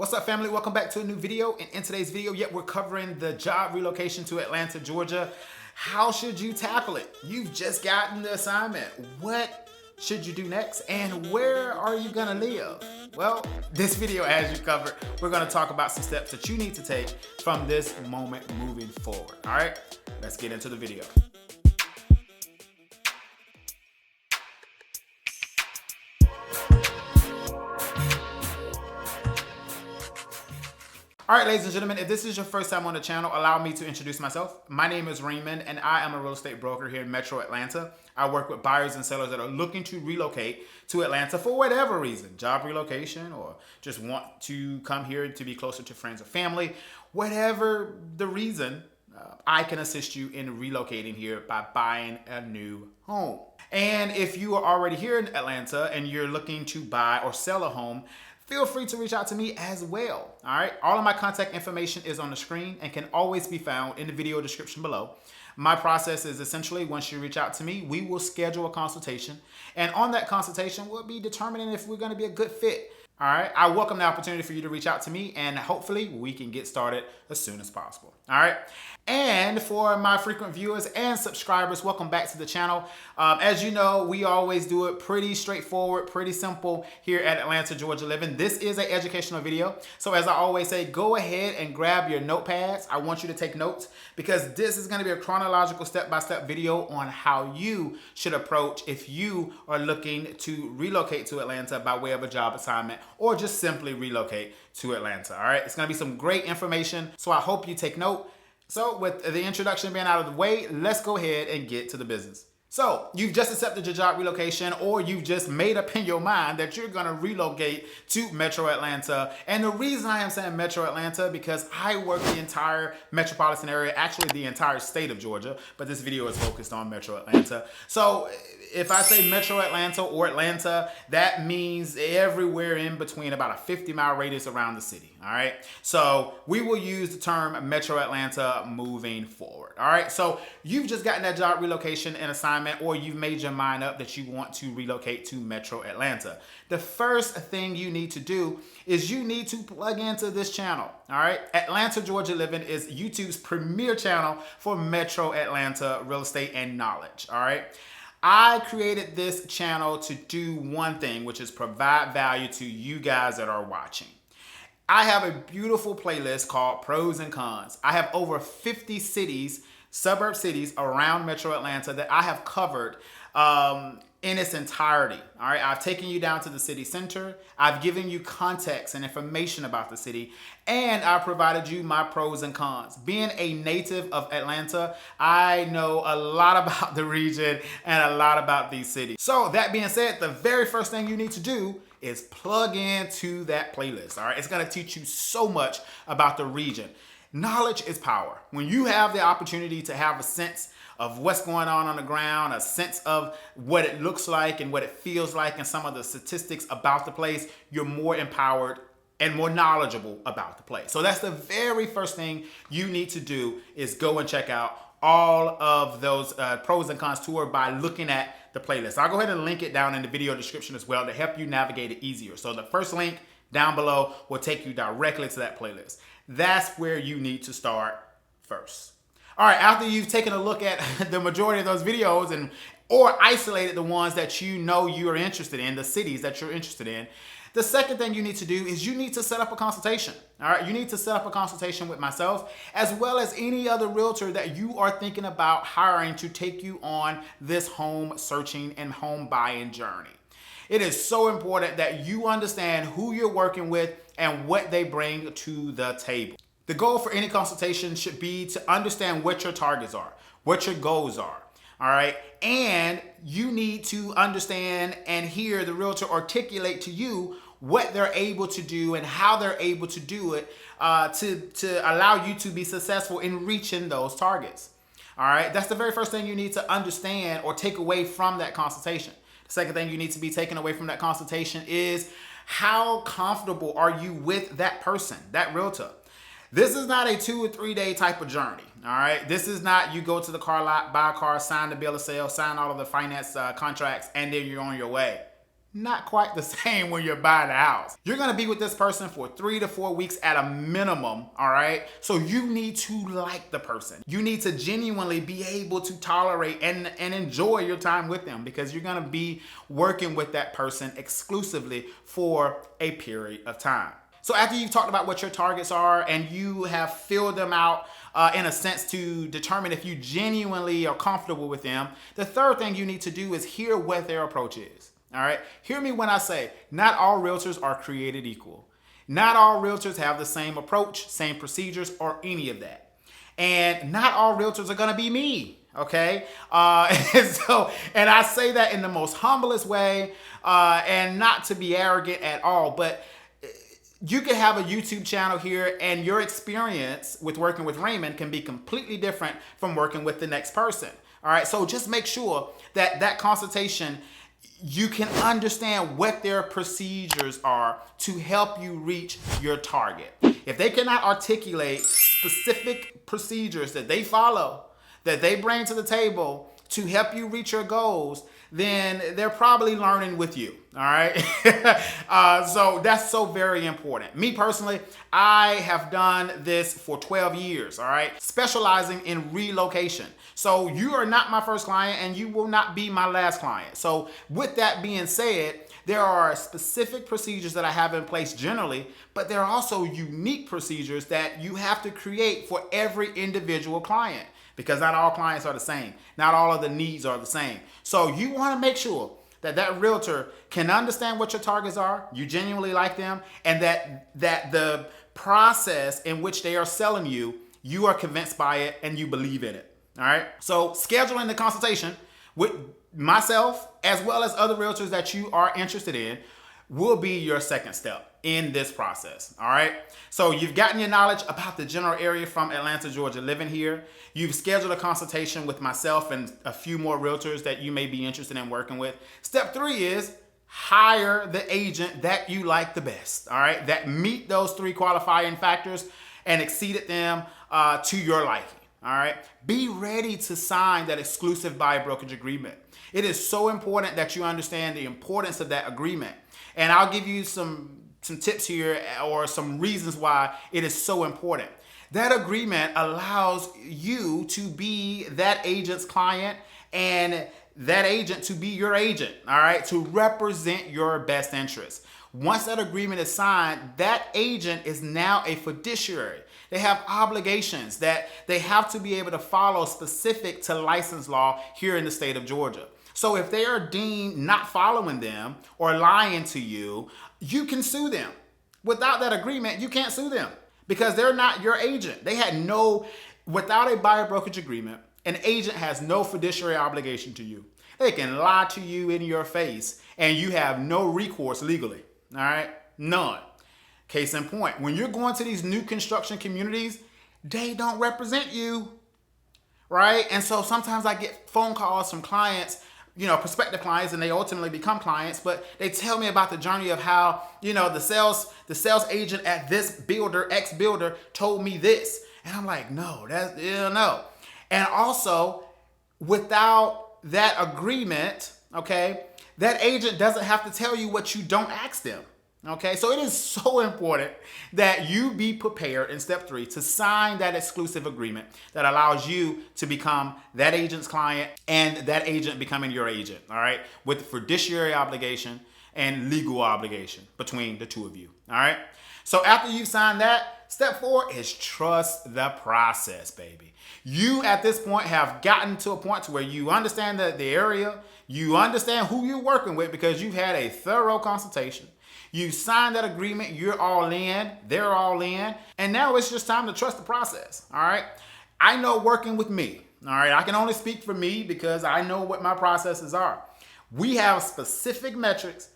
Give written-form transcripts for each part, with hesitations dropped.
What's up, family? Welcome back to a new video. And in today's video, we're covering the job relocation to Atlanta, Georgia. How should you tackle it? You've just gotten the assignment. What should you do next? And where are you gonna live? Well, this video has you covered. We're gonna talk about some steps that you need to take from this moment moving forward. All right, let's get into the video. All right, ladies and gentlemen, if this is your first time on the channel, allow me to introduce myself. My name is Raymond, and I am a real estate broker here in Metro Atlanta. I work with buyers and sellers that are looking to relocate to Atlanta for whatever reason, job relocation, or just want to come here to be closer to friends or family. Whatever the reason, I can assist you in relocating here by buying a new home. And if you are already here in Atlanta and you're looking to buy or sell a home, feel free to reach out to me as well. All right. All of my contact information is on the screen and can always be found in the video description below. My process is essentially once you reach out to me, we will schedule a consultation. And on that consultation, we'll be determining if we're going to be a good fit. All right. I welcome the opportunity for you to reach out to me, and hopefully we can get started as soon as possible. All right. And for my frequent viewers and subscribers, welcome back to the channel. As you know, we always do it pretty straightforward, pretty simple here at Atlanta, Georgia Living. This is an educational video. So as I always say, go ahead and grab your notepads. I want you to take notes because this is going to be a chronological step-by-step video on how you should approach if you are looking to relocate to Atlanta by way of a job assignment or just simply relocate to Atlanta. All right. It's going to be some great information. So I hope you take note. So with the introduction being out of the way, let's go ahead and get to the business. So you've just accepted your job relocation, or you've just made up in your mind that you're going to relocate to Metro Atlanta. And the reason I am saying Metro Atlanta, because I work the entire metropolitan area, actually the entire state of Georgia, but this video is focused on Metro Atlanta. So if I say Metro Atlanta or Atlanta, that means everywhere in between about a 50-mile radius around the city. All right. So we will use the term Metro Atlanta moving forward. All right. So you've just gotten that job relocation and assignment, or you've made your mind up that you want to relocate to Metro Atlanta. The first thing you need to do is you need to plug into this channel. All right. Atlanta, Georgia Living is YouTube's premier channel for Metro Atlanta real estate and knowledge. All right. I created this channel to do one thing, which is provide value to you guys that are watching. I have a beautiful playlist called Pros and Cons. I have over 50 cities, suburb cities around Metro Atlanta that I have covered in its entirety. All right, I've taken you down to the city center. I've given you context and information about the city, and I've provided you my pros and cons. Being a native of Atlanta, I know a lot about the region and a lot about these cities. So that being said, the very first thing you need to do is plug into that playlist. All right, it's going to teach you so much about the region. Knowledge is power. When you have the opportunity to have a sense of what's going on the ground, a sense of what it looks like and what it feels like, and some of the statistics about the place, you're more empowered and more knowledgeable about the place. So that's the very first thing you need to do, is go and check out all of those pros and cons tour by looking at the playlist. I'll go ahead and link it down in the video description as well to help you navigate it easier. So the first link down below will take you directly to that playlist. That's where you need to start first. All right, after you've taken a look at the majority of those videos or isolated the ones that you know you are interested in, the cities that you're interested in, the second thing you need to do is you need to set up a consultation. All right, you need to set up a consultation with myself as well as any other realtor that you are thinking about hiring to take you on this home searching and home buying journey. It is so important that you understand who you're working with and what they bring to the table. The goal for any consultation should be to understand what your targets are, what your goals are. All right. And you need to understand and hear the realtor articulate to you what they're able to do and how they're able to do it to allow you to be successful in reaching those targets. All right. That's the very first thing you need to understand or take away from that consultation. The second thing you need to be taken away from that consultation is how comfortable are you with that person, that realtor? This is not a 2 or 3 day type of journey. All right. This is not you go to the car lot, buy a car, sign the bill of sale, sign all of the finance contracts, and then you're on your way. Not quite the same when you're buying a house. You're gonna be with this person for 3 to 4 weeks at a minimum, all right? So you need to like the person. You need to genuinely be able to tolerate and enjoy your time with them, because you're gonna be working with that person exclusively for a period of time. So after you've talked about what your targets are and you have filled them out in a sense to determine if you genuinely are comfortable with them, the third thing you need to do is hear what their approach is. All right. Hear me when I say not all realtors are created equal. Not all realtors have the same approach, same procedures, or any of that. And not all realtors are going to be me. Okay. And I say that in the most humblest way and not to be arrogant at all. But you can have a YouTube channel here and your experience with working with Raymond can be completely different from working with the next person. All right. So just make sure that that consultation, you can understand what their procedures are to help you reach your target. If they cannot articulate specific procedures that they follow, that they bring to the table to help you reach your goals, then they're probably learning with you. All right. So that's so very important. Me personally, I have done this for 12 years. All right. Specializing in relocation. So you are not my first client and you will not be my last client. So with that being said, there are specific procedures that I have in place generally, but there are also unique procedures that you have to create for every individual client, because not all clients are the same. Not all of the needs are the same. So you want to make sure that that realtor can understand what your targets are, you genuinely like them, and that the process in which they are selling you, you are convinced by it and you believe in it. All right. So scheduling the consultation with myself as well as other realtors that you are interested in will be your second step in this process. All right. So you've gotten your knowledge about the general area from Atlanta, Georgia, living here. You've scheduled a consultation with myself and a few more realtors that you may be interested in working with. Step 3 is hire the agent that you like the best. All right. That meet those 3 qualifying factors and exceeded them to your liking. All right. Be ready to sign that exclusive buyer brokerage agreement. It is so important that you understand the importance of that agreement. And I'll give you some tips here or some reasons why it is so important. That agreement allows you to be that agent's client and that agent to be your agent, all right, to represent your best interests. Once that agreement is signed, that agent is now a fiduciary. They have obligations that they have to be able to follow specific to license law here in the state of Georgia. So if they are deemed not following them or lying to you, you can sue them. Without that agreement, you can't sue them because they're not your agent. Without a buyer brokerage agreement, an agent has no fiduciary obligation to you. They can lie to you in your face and you have no recourse legally. All right? None. Case in point, when you're going to these new construction communities, they don't represent you, right? And so sometimes I get phone calls from clients, prospective clients, and they ultimately become clients, but they tell me about the journey of how, the sales agent at this builder, X builder, told me this. And I'm like, no. And also, without that agreement, okay, that agent doesn't have to tell you what you don't ask them. Okay, so it is so important that you be prepared in step 3 to sign that exclusive agreement that allows you to become that agent's client and that agent becoming your agent, all right, with fiduciary obligation and legal obligation between the two of you, all right? So after you've signed that, step 4 is trust the process, baby. You at this point have gotten to a point to where you understand the area, you understand who you're working with because you've had a thorough consultation. You signed that agreement, you're all in, they're all in, and now it's just time to trust the process, all right? I know working with me, all right? I can only speak for me because I know what my processes are. We have specific metrics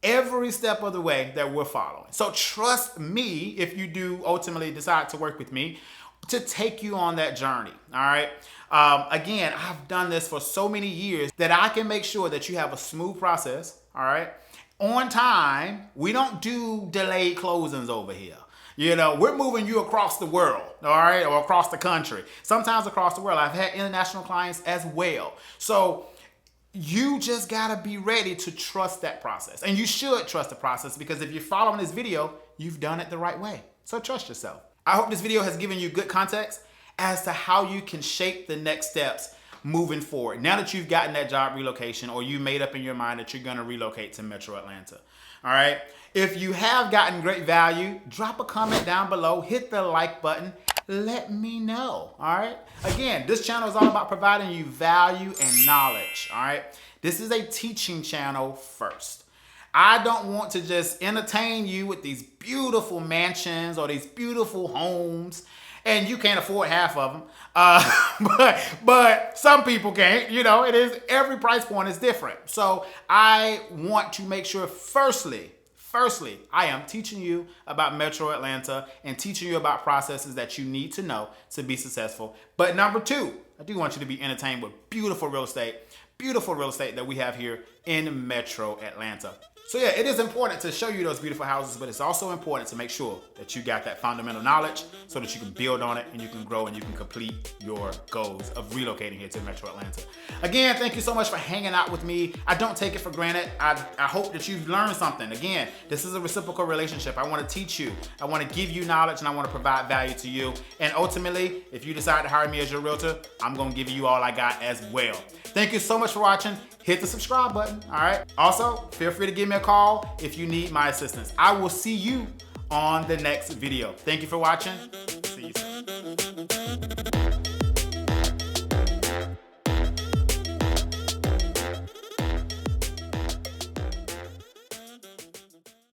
every step of the way that we're following. So trust me if you do ultimately decide to work with me to take you on that journey, all right? Again, I've done this for so many years that I can make sure that you have a smooth process, all right? On time. We don't do delayed closings over here. We're moving you across the world, all right, or across the country. Sometimes across the world. I've had international clients as well. So You just gotta be ready to trust that process. And you should trust the process, because if you're following this video, you've done it the right way. So trust yourself. I hope this video has given you good context as to how you can shape the next steps moving forward. Now that you've gotten that job relocation, or you made up in your mind that you're gonna relocate to Metro Atlanta. All right. If you have gotten great value, drop a comment down below, hit the like button, let me know. All right. Again, this channel is all about providing you value and knowledge. All right. This is a teaching channel first. I don't want to just entertain you with these beautiful mansions or these beautiful homes, and you can't afford half of them. But some people can't. You know, it is, every price point is different. So I want to make sure, firstly, I am teaching you about Metro Atlanta and teaching you about processes that you need to know to be successful. But number two, I do want you to be entertained with beautiful real estate that we have here in Metro Atlanta. So yeah, it is important to show you those beautiful houses, but it's also important to make sure that you got that fundamental knowledge so that you can build on it and you can grow and you can complete your goals of relocating here to Metro Atlanta. Again, thank you so much for hanging out with me. I don't take it for granted. I hope that you've learned something. Again, this is a reciprocal relationship. I want to teach you. I want to give you knowledge, and I want to provide value to you. And ultimately, if you decide to hire me as your realtor, I'm going to give you all I got as well. Thank you so much for watching. Hit the subscribe button, all right? Also, feel free to give me a call if you need my assistance. I will see you on the next video. Thank you for watching.